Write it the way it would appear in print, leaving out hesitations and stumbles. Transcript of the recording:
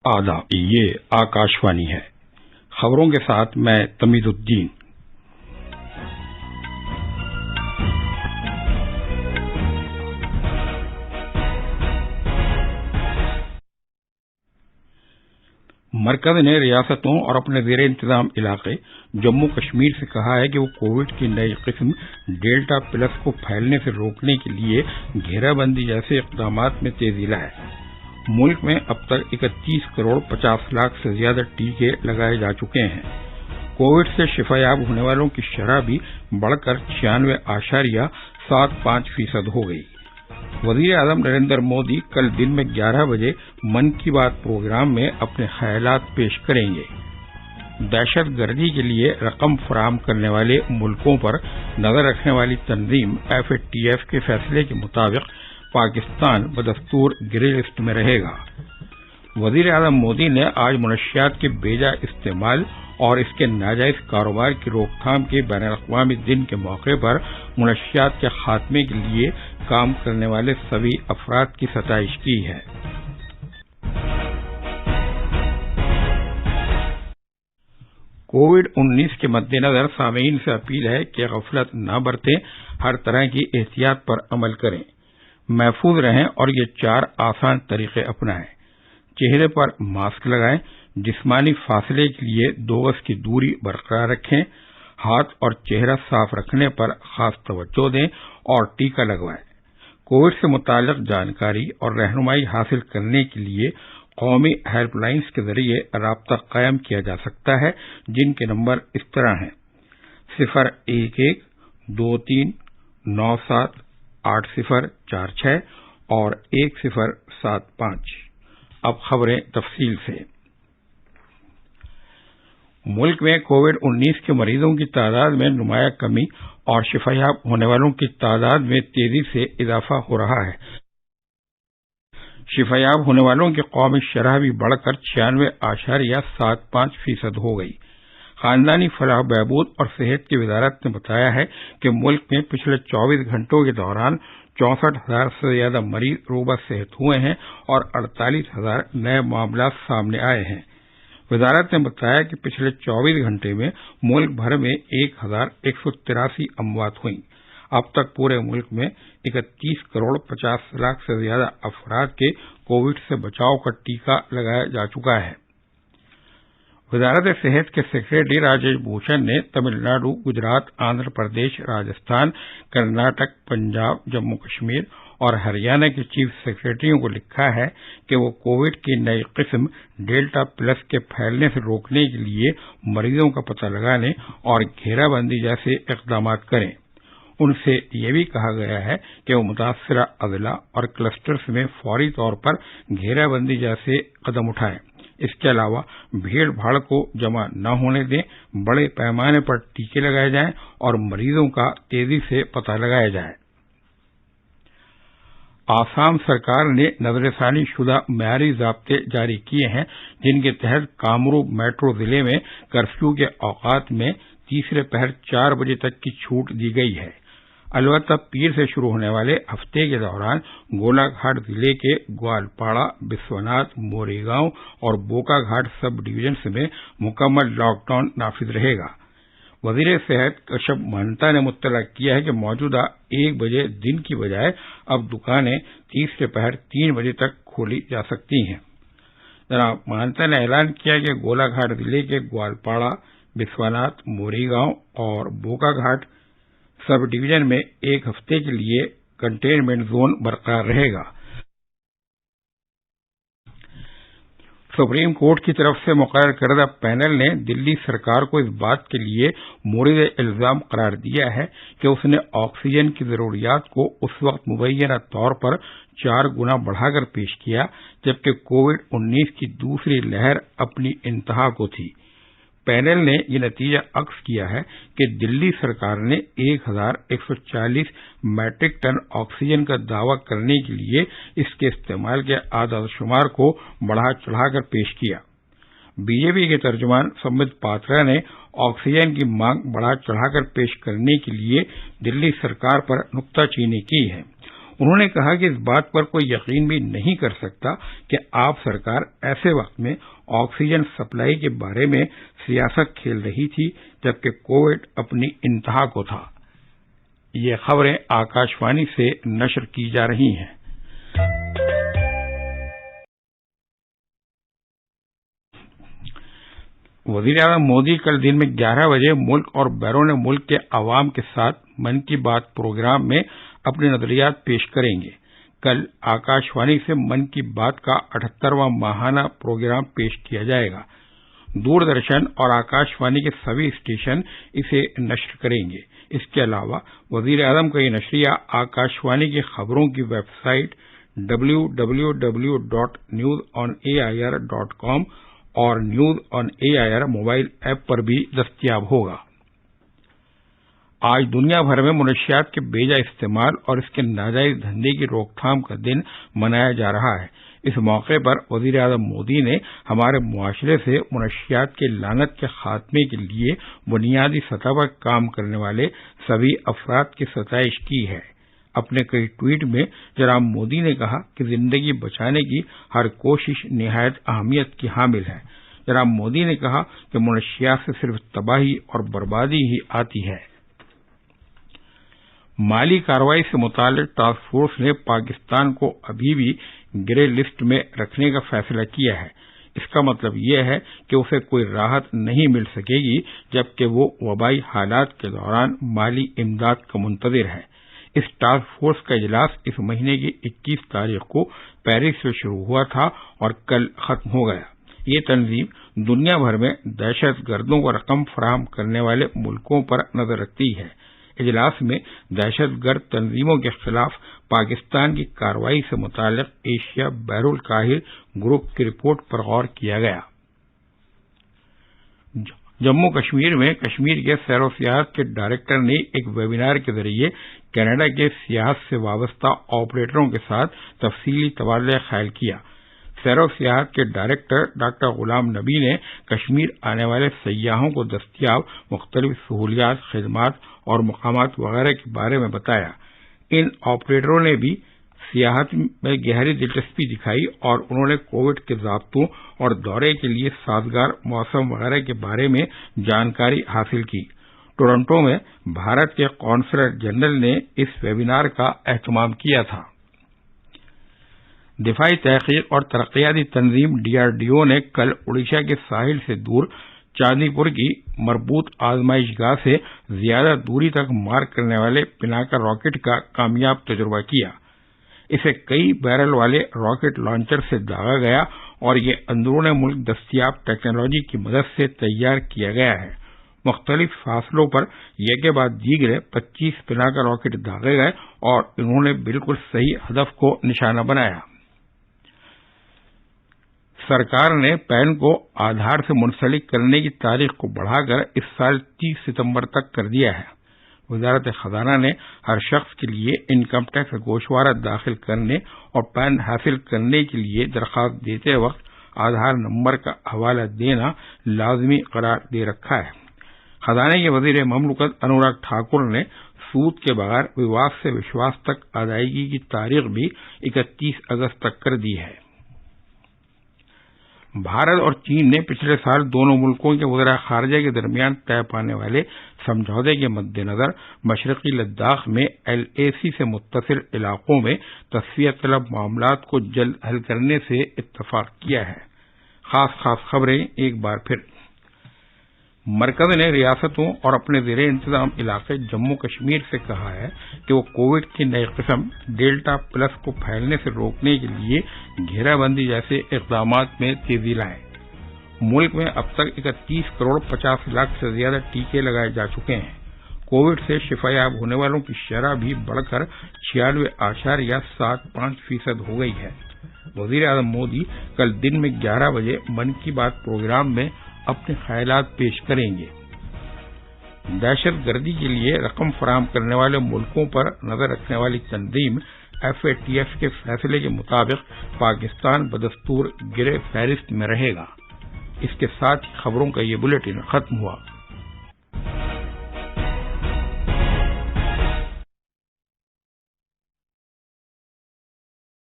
آداب، یہ آکاشوانی ہے۔ خبروں کے ساتھ میں تمید الدین۔ مرکز نے ریاستوں اور اپنے زیر انتظام علاقے جموں کشمیر سے کہا ہے کہ وہ کووڈ کی نئی قسم ڈیلٹا پلس کو پھیلنے سے روکنے کے لیے گھیرا بندی جیسے اقدامات میں تیزی لائے۔ ملک میں اب تک 31 کروڑ 50 لاکھ سے زیادہ ٹیکے لگائے جا چکے ہیں۔ کووڈ سے شفا یاب ہونے والوں کی شرح بھی بڑھ کر 96.75% ہو گئی۔ وزیر اعظم نریندر مودی کل دن میں 11 بجے من کی بات پروگرام میں اپنے خیالات پیش کریں گے۔ دہشت گردی کے لیے رقم فراہم کرنے والے ملکوں پر نظر رکھنے والی تنظیم FATF کے فیصلے کے مطابق پاکستان بدستور گرے لسٹ میں رہے گا۔ وزیر اعظم مودی نے آج منشیات کے بیجا استعمال اور اس کے ناجائز کاروبار کی روک تھام کے بین الاقوامی دن کے موقع پر منشیات کے خاتمے کے لیے کام کرنے والے سبھی افراد کی ستائش کی ہے۔ کووڈ-19 کے مد نظر سامعین سے اپیل ہے کہ غفلت نہ برتیں، ہر طرح کی احتیاط پر عمل کریں، محفوظ رہیں اور یہ 4 آسان طریقے اپنائیں۔ چہرے پر ماسک لگائیں، جسمانی فاصلے کے لیے 2 گز کی دوری برقرار رکھیں، ہاتھ اور چہرہ صاف رکھنے پر خاص توجہ دیں اور ٹیکہ لگوائیں۔ کووڈ سے متعلق جانکاری اور رہنمائی حاصل کرنے کے لیے قومی ہیلپ لائنز کے ذریعے رابطہ قائم کیا جا سکتا ہے، جن کے نمبر اس طرح ہیں: 011 23 97 8046 اور 1075۔ اب خبریں تفصیل سے۔ ملک میں کووڈ-19 کے مریضوں کی تعداد میں نمایاں کمی اور شفا یاب ہونے والوں کی تعداد میں تیزی سے اضافہ ہو رہا ہے۔ شفا یاب ہونے والوں کی قومی شرح بھی بڑھ کر 96.75% ہو گئی۔ خاندانی فلاح و بہبود اور صحت کی وزارت نے بتایا ہے کہ ملک میں پچھلے 24 گھنٹوں کے دوران 64,000 سے زیادہ مریض روبہ صحت ہوئے ہیں اور 48,000 نئے معاملات سامنے آئے ہیں۔ وزارت نے بتایا کہ پچھلے 24 گھنٹے میں ملک بھر میں 1,183 اموات ہوئیں۔ اب تک پورے ملک میں 31 کروڑ 50 لاکھ سے زیادہ افراد کے کووڈ سے بچاؤ کا ٹیکہ لگایا جا چکا ہے۔ وزارت صحت کے سیکریٹری راجیش بھوشن نے تمل ناڈو، گجرات، آندھرا پردیش، راجستھان، کرناٹک، پنجاب، جموں کشمیر اور ہریانہ کے چیف سیکریٹریوں کو لکھا ہے کہ وہ کووڈ کی نئی قسم ڈیلٹا پلس کے پھیلنے سے روکنے کے لیے مریضوں کا پتہ لگانے اور گھیرا بندی جیسے اقدامات کریں۔ ان سے یہ بھی کہا گیا ہے کہ وہ متاثرہ اضلاع اور کلسٹرز میں فوری طور پر گھیرا بندی جیسے قدم اٹھائیں۔ اس کے علاوہ بھیڑ بھاڑ کو جمع نہ ہونے دیں، بڑے پیمانے پر ٹیکے لگائے جائیں اور مریضوں کا تیزی سے پتہ لگایا جائے۔ آسام سرکار نے نظر ثانی شدہ معیاری ضابطے جاری کیے ہیں، جن کے تحت کامروپ میٹرو ضلع میں کرفیو کے اوقات میں تیسرے پہر 4 بجے تک کی چھوٹ دی گئی ہے۔ البتہ پیر سے شروع ہونے والے ہفتے کے دوران گولا گھاٹ ضلع کے گوالپاڑا، بسوناتھ، موری گاؤں اور بوکا گھاٹ سب ڈویژنز میں مکمل لاک ڈاؤن نافذ رہے گا۔ وزیر صحت کشب مہنتا نے مطلع کیا ہے کہ موجودہ 1 بجے دن کی بجائے اب دکانیں تیسرے پہر 3 بجے تک کھولی جا سکتی ہیں۔ جناب مہنتا نے اعلان کیا کہ گولا گھاٹ ضلع کے گوالپاڑا، بسوناتھ، موری گاؤں اور بوکا گھاٹ سب ڈویژن میں 1 ہفتے کے لیے کنٹینمنٹ زون برقرار رہے گا۔ سپریم کورٹ کی طرف سے مقرر کردہ پینل نے دلی سرکار کو اس بات کے لیے مورد الزام قرار دیا ہے کہ اس نے آکسیجن کی ضروریات کو اس وقت مبینہ طور پر 4 گنا بڑھا کر پیش کیا جبکہ کووڈ-19 کی دوسری لہر اپنی انتہا کو تھی۔ پینل نے یہ نتیجہ اخذ کیا ہے کہ دلی سرکار نے 1,140 میٹرک ٹن آکسیجن کا دعویٰ کرنے کے لیے اس کے استعمال کے اعداد و شمار کو بڑھا چڑھا کر پیش کیا۔ بی جے پی کے ترجمان سمبت پاترا نے آکسیجن کی مانگ بڑھا چڑھا کر پیش کرنے کے لیے دلی سرکار پر نکتہ چینی کی ہے۔ انہوں نے کہا کہ اس بات پر کوئی یقین بھی نہیں کر سکتا کہ آپ سرکار ایسے وقت میں آکسیجن سپلائی کے بارے میں سیاست کھیل رہی تھی جبکہ کووڈ اپنی انتہا کو تھا۔ یہ خبریں آکاشوانی سے نشر کی جا رہی ہیں۔ وزیر اعظم مودی کل دن میں 11 بجے ملک اور بیرون ملک کے عوام کے ساتھ من کی بات پروگرام میں اپنے نظریات پیش کریں گے۔ کل آکاشوانی سے من کی بات کا 78واں ماہانہ پروگرام پیش کیا جائے گا۔ دوردرشن اور آکاشوانی کے سبھی اسٹیشن اسے نشر کریں گے۔ اس کے علاوہ وزیر اعظم کا یہ نشریہ آکاشوانی کی خبروں کی ویب سائٹ www.newsonair.com اور news on AIR mobile app پر بھی دستیاب ہوگا۔ آج دنیا بھر میں منشیات کے بے جا استعمال اور اس کے ناجائز دھندے کی روک تھام کا دن منایا جا رہا ہے۔ اس موقع پر وزیر اعظم مودی نے ہمارے معاشرے سے منشیات کے لعنت کے خاتمے کے لیے بنیادی سطح پر کام کرنے والے سبھی افراد کی ستائش کی ہے۔ اپنے کئی ٹویٹ میں جناب مودی نے کہا کہ زندگی بچانے کی ہر کوشش نہایت اہمیت کی حامل ہے۔ جناب مودی نے کہا کہ منشیات سے صرف تباہی اور بربادی ہی آتی ہے۔ مالی کارروائی سے متعلق ٹاسک فورس نے پاکستان کو ابھی بھی گرے لسٹ میں رکھنے کا فیصلہ کیا ہے۔ اس کا مطلب یہ ہے کہ اسے کوئی راحت نہیں مل سکے گی جبکہ وہ وبائی حالات کے دوران مالی امداد کا منتظر ہے۔ اس ٹاسک فورس کا اجلاس اس مہینے کی 21 تاریخ کو پیرس سے شروع ہوا تھا اور کل ختم ہو گیا۔ یہ تنظیم دنیا بھر میں دہشت گردوں کو رقم فراہم کرنے والے ملکوں پر نظر رکھتی ہے۔ اجلاس میں دہشت گرد تنظیموں کے خلاف پاکستان کی کارروائی سے متعلق ایشیا بحر الکاہل گروپ کی رپورٹ پر غور کیا گیا۔ جموں کشمیر میں کشمیر کے سیر و سیاحت کے ڈائریکٹر نے ایک ویبینار کے ذریعے کینیڈا کے سیاحت سے وابستہ آپریٹروں کے ساتھ تفصیلی تبادلہ خیال کیا۔ سیر و سیاحت کے ڈائریکٹر ڈاکٹر غلام نبی نے کشمیر آنے والے سیاحوں کو دستیاب مختلف سہولیات، خدمات اور مقامات وغیرہ کے بارے میں بتایا۔ ان آپریٹروں نے بھی سیاحت میں گہری دلچسپی دکھائی اور انہوں نے کووڈ کے ضابطوں اور دورے کے لیے سازگار موسم وغیرہ کے بارے میں جانکاری حاصل کی۔ ٹورنٹو میں بھارت کے قونصلر جنرل نے اس ویبینار کا اہتمام کیا تھا۔ دفاعی تحقیق اور ترقیاتی تنظیم DRDO نے کل اڈیشہ کے ساحل سے دور چاندی پور کی مربوط آزمائش گاہ سے زیادہ دوری تک مار کرنے والے پناکا راکٹ کا کامیاب تجربہ کیا۔ اسے کئی بیرل والے راکٹ لانچر سے داغا گیا اور یہ اندرون ملک دستیاب ٹیکنالوجی کی مدد سے تیار کیا گیا ہے۔ مختلف فاصلوں پر یکے بعد دیگرے 25 پناکا راکٹ داغے گئے اور انہوں نے بالکل صحیح ہدف کو نشانہ بنایا۔ سرکار نے پین کو آدھار سے منسلک کرنے کی تاریخ کو بڑھا کر اس سال 30 ستمبر تک کر دیا ہے۔ وزارت خزانہ نے ہر شخص کے لیے انکم ٹیکس گوشوارہ داخل کرنے اور پین حاصل کرنے کے لیے درخواست دیتے وقت آدھار نمبر کا حوالہ دینا لازمی قرار دے رکھا ہے۔ خزانے کے وزیر مملکت انوراگ ٹھاکر نے سود کے بغیر وواس سے وشواس تک ادائیگی کی تاریخ بھی 31 اگست تک کر دی ہے۔ بھارت اور چین نے پچھلے سال دونوں ملکوں کے وزراء خارجہ کے درمیان طے پانے والے سمجھوتے کے مد نظر مشرقی لداخ میں LAC سے متصل علاقوں میں تصفیہ طلب معاملات کو جلد حل کرنے سے اتفاق کیا ہے۔ خاص خبریں ایک بار پھر۔ مرکز نے ریاستوں اور اپنے زیر انتظام علاقے جموں کشمیر سے کہا ہے کہ وہ کووڈ کی نئی قسم ڈیلٹا پلس کو پھیلنے سے روکنے کے لیے گھیرا بندی جیسے اقدامات میں تیزی لائیں۔ ملک میں اب تک 31 کروڑ 50 لاکھ سے زیادہ ٹیکے لگائے جا چکے ہیں۔ کووڈ سے شفا یاب ہونے والوں کی شرح بھی بڑھ کر 96.75% ہو گئی ہے۔ وزیر اعظم مودی کل دن میں 11 بجے من کی بات پروگرام میں اپنے خیالات پیش کریں گے۔ دہشت گردی کے لیے رقم فراہم کرنے والے ملکوں پر نظر رکھنے والی تنظیم FATF کے فیصلے کے مطابق پاکستان بدستور گرے فہرست میں رہے گا۔ اس کے ساتھ ہی خبروں کا یہ بلیٹن ختم ہوا۔